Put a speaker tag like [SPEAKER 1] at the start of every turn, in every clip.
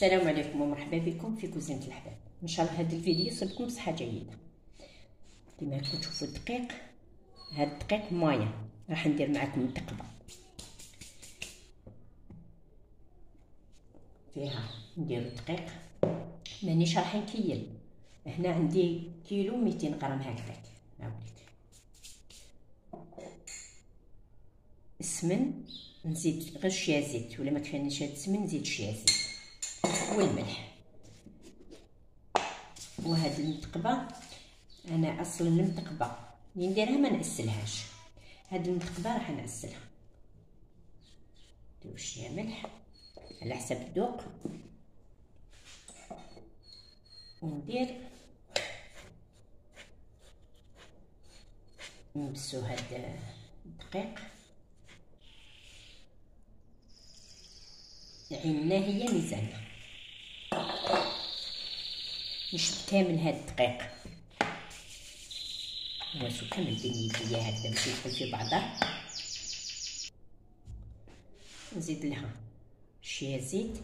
[SPEAKER 1] السلام عليكم ومرحبا بكم في كوزينة الحباب. ان شاء الله هذا الفيديو يصيبكم بصحه جيده. كما راكم تشوفوا الدقيق، هذا الدقيق مايه راح ندير معكم التقبه فيها. ندير الدقيق، مانيش راح نكيل. هنا عندي كيلو 200 غرام هكذاك. نعاودلك السمن، نزيد غير شويه زيت، ولا ما كفانيش هاد السمن نزيد شويه زيت والملح. وهاد المتقبه انا اصلا المتقبه اللي نديرها ما نعسلهاش، هاد المتقبه راح نعسلها. ندير شويه ملح على حسب الذوق، وندير نبسو هاد الدقيق. عيننا هي ميزاننا، نشد كامل هاد الدقيق، نواسو كامل بين يديا هكذا باش يدخل في بعضه. نزيد لها شويه زيت،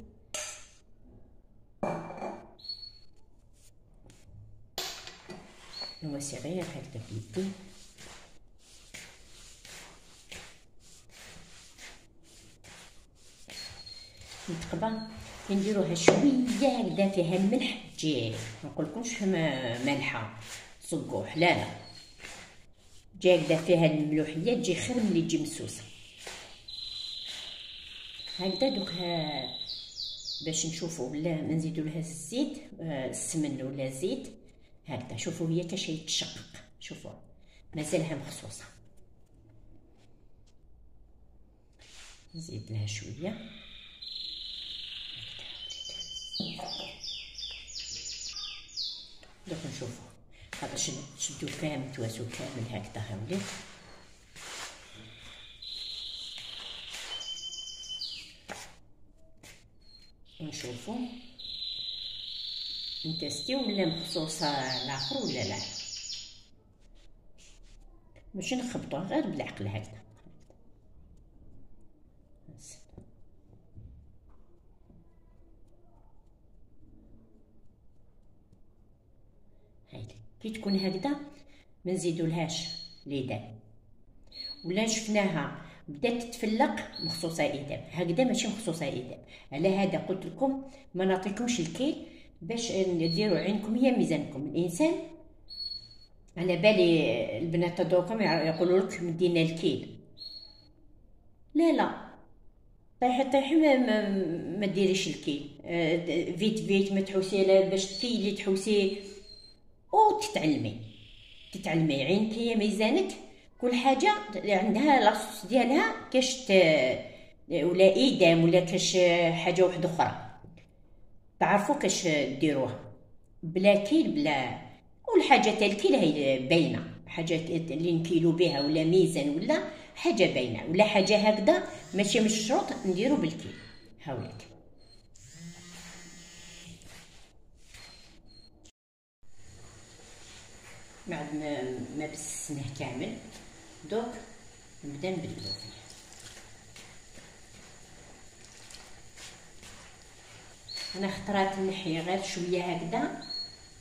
[SPEAKER 1] نواسي غير هكذا بيدي. المتقبه نديروها شويه هكذا فيها الملح، تجي ما نقولكمش مالحه صقوح، لا تجي هكذا فيها الملوحيه، تجي خير ملي تجي مسوسه هكذا. دوكا باش نشوفوا ولا ما نزيدوا لها الزيت، السمن ولا زيت هكذا. شوفوا هي كاش يتشقق، شوفوا مازالها مخصوصه. نزيد لها شويه دوك نشوفوا باش تشدوا كامل، تواسوا كامل هكذا. هاوليك نشوفوا نتستيو ولا مخصوصه الاخر ولا لا، باش نخبطوه غير بالعقل هكذا. هايلي كي تكون هكذا ما نزيدولهاش ليدان، ولا شفناها بدات تتفلق مخصوصه ايدام هكذا، ماشي مخصوصه ايدام. على هذا قلت لكم ما نعطيكمش الكيل، باش ديروا عينكم هي ميزانكم. الانسان على بالي البنات دوكم يقولوا لك مدينا الكيل، لا طيحي ما ديريش الكيل. فيت ما تحوسي باش تكيلي، تحوسي تتعلمي عينك هي ميزانك. كل حاجه عندها لاصوص ديالها، كاش ولا ايدام ولا كاش حاجه واحده اخرى، تعرفوا كاش ديروها بلا كيل بلا. والحاجه تاع الكيل هي باينه، حاجه اللي نكيلو بها ولا ميزان ولا حاجه باينه، ولا حاجه هكذا ماشي مش شروط نديرو بالكيل. هاوليك بعد ما بسناه كامل، دوك نبدا نبلو فيه. انا خطرات نحي غير شويه هكذا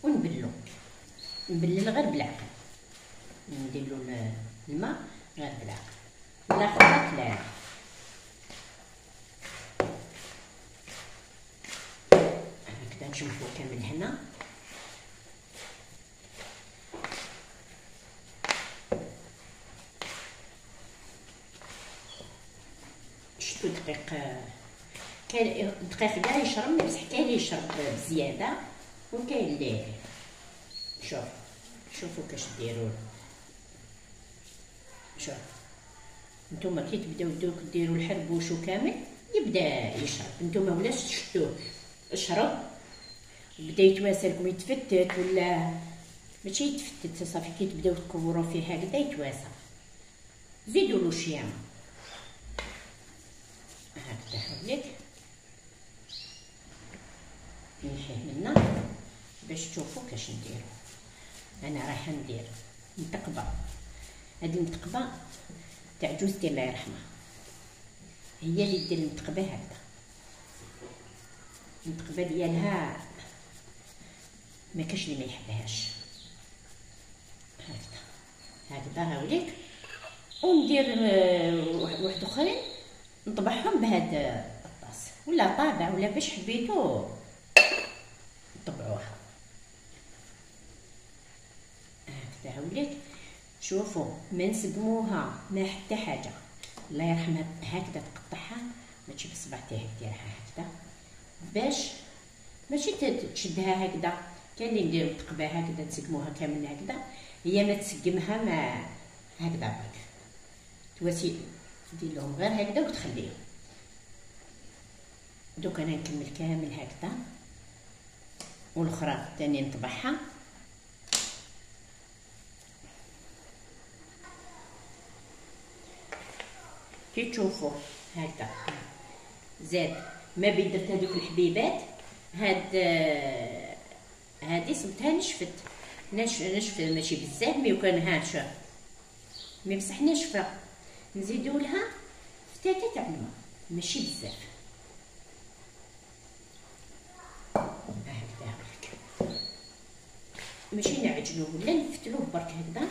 [SPEAKER 1] ونبلو، نبلل غير بالعقل، نديرلو الماء غير بالعقل، لا خطرات لا. هكذا نشوفو كامل هنا. شتو دقيق، كاين الدقيق كاع يشرب، بصح كاين اللي يشرب بزياده وكاين اللي شوفوا كاش ديروا. شوف نتوما كي تبداو دوك ديروا الحربوش كامل يبدا يشرب، نتوما ولا شفتوه شرب بدا يتواسى لكم، يتفتت ولا ماشي يتفتت صافي، كي تبداو تكوروا فيه هكذا يتواسى، زيدوا له شويه هكذا. هاوليك نحيه منا باش تشوفوا كاش نديرو. انا رايحه ندير متقبه، هذه المتقبه تاع جوزتي الله يرحمها، هي اللي دير المتقبه هكذا. النتقبه ديالها ما كاش اللي ما يحبهاش. هكذا هاوليك، وندير واحد اخرين نطبعهم بهاد الطاس ولا طابع ولا باش حبيتو طبعوها. هكذا هاوليك. شوفوا ما نسقموها ما حتى حاجه، الله يرحمها. هكذا تقطعها ماشي بصبعتيه، ديرها هكذا باش ماشي تشدها هكذا. كاين اللي نديرو التقبه هكذا نسقموها كامل هكذا، هي ما تسقمها ما هكذا برك تواسي دير لهم غير هكذا وتخليهم. دوك انا نكمل كامل هكذا، والاخرى ثاني نطبعها. كي تشوفوا هكذا زاد ما بين درت هذوك الحبيبات. هادي صبتها نشفت ماشي بزاف، مي وكان هاشا مي بصح ناشفه، نزيدو لها فتاتة تاع الماء ماشي بزاف. هكذا ماشي نعجنوه ولا نفتلوه برك هكذا.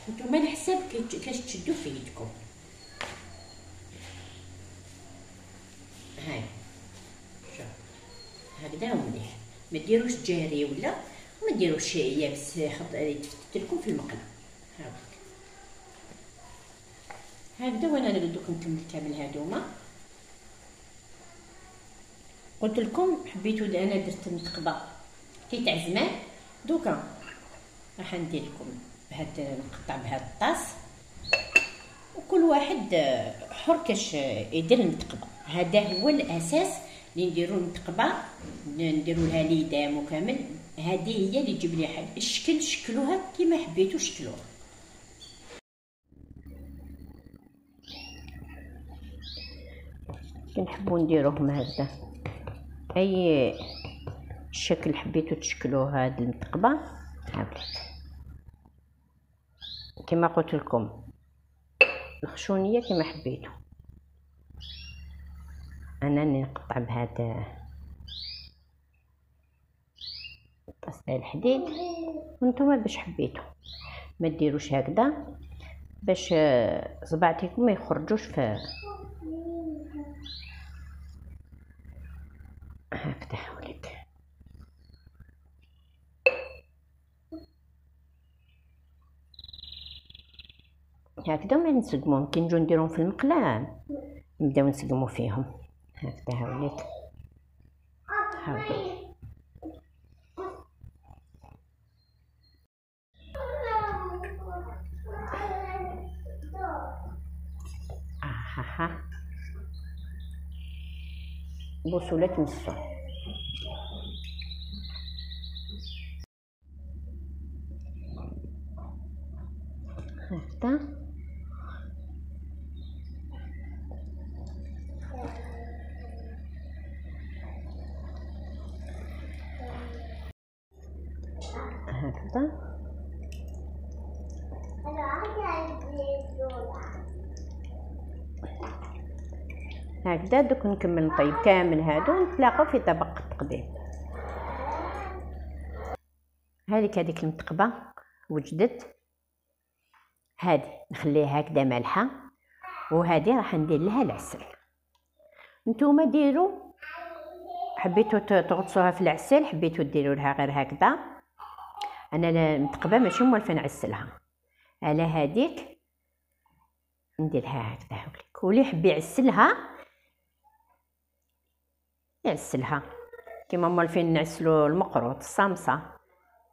[SPEAKER 1] نتوما على حساب كاش تشدو في يدكم. هاي شوف هكذا مليح، ما ديروش جاري ولا ما ديروش يابس، حط يتفتت لكم في المقله هكذا. وانا دوك نكمل كامل هادوما. قلت لكم حبيتو انا درت النتقبه كي تاع زمان، دوكا راح ندير لكم بهاد نقطع بهاد الطاس، وكل واحد حر كاش يدير النتقبه. هذا هو الاساس اللي نديرو النتقبه، نديرو لها ليدام وكامل. هذه هي اللي تجيب لي حاجه الشكل، شكلوها كيما حبيتو شكلوها. كنحبو نديروهم هكذا اي شكل حبيتو تشكلوه. هاد النتقبه هاوليك كما قلت لكم الخشونيه كما حبيتو. انا نقطع بهذا الطاس تاع الحديد، وانتم باش حبيتو ما ديروش هكذا باش صباعتكم ما يخرجوش في هكذا. هاوليك هكذا ما نسقموهم كي نجو نديرهم في المقله نبداو نسقمو فيهم هكذا. هاوليك هاوليك ها بوسوا لا تمسوا. هكذا هكذا هكذا. دوك نكمل نطيب كامل هادو ونتلاقاو في طبق التقديم. هذيك المتقبه وجدت، هذه نخليها هكذا مالحه، وهذه راح ندير لها العسل. نتوما ديروا حبيتوا تغطسوها في العسل، حبيتوا ديروا لها غير هكذا. انا المتقبه ماشي موالفه نعسلها، على هذيك نديرها هكذا هاوليك. واللي يحب يعسلها كيما موالفين نعسلوا المقروط الصامصه،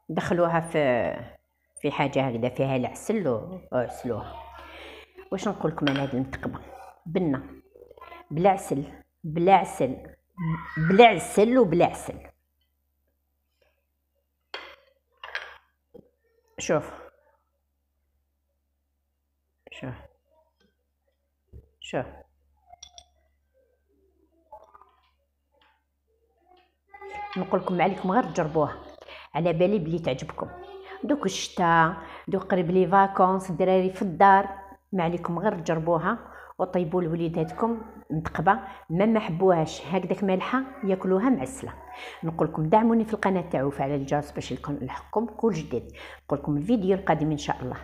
[SPEAKER 1] دخلوها في حاجه هكذا فيها العسل وعسلوها. واش نقول لكم على هذه المتقبه؟ بنه بلا عسل بلا عسل بلا عسل وبلا عسل. شوف شوف شوف نقول لكم عليكم غير تجربوها، على بالي بلي تعجبكم. دوك الشتاء، دوك قريب لي فاكونس، الدراري في الدار، ما عليكم غير تجربوها وطيبوا لوليداتكم متقبه. ما حبوهاش هكذاك مالحه ياكلوها معسله. نقول لكم دعموني في القناه تاعو وفعل الجرس باش يلحقكم كل جديد. نقول لكم الفيديو القادم ان شاء الله.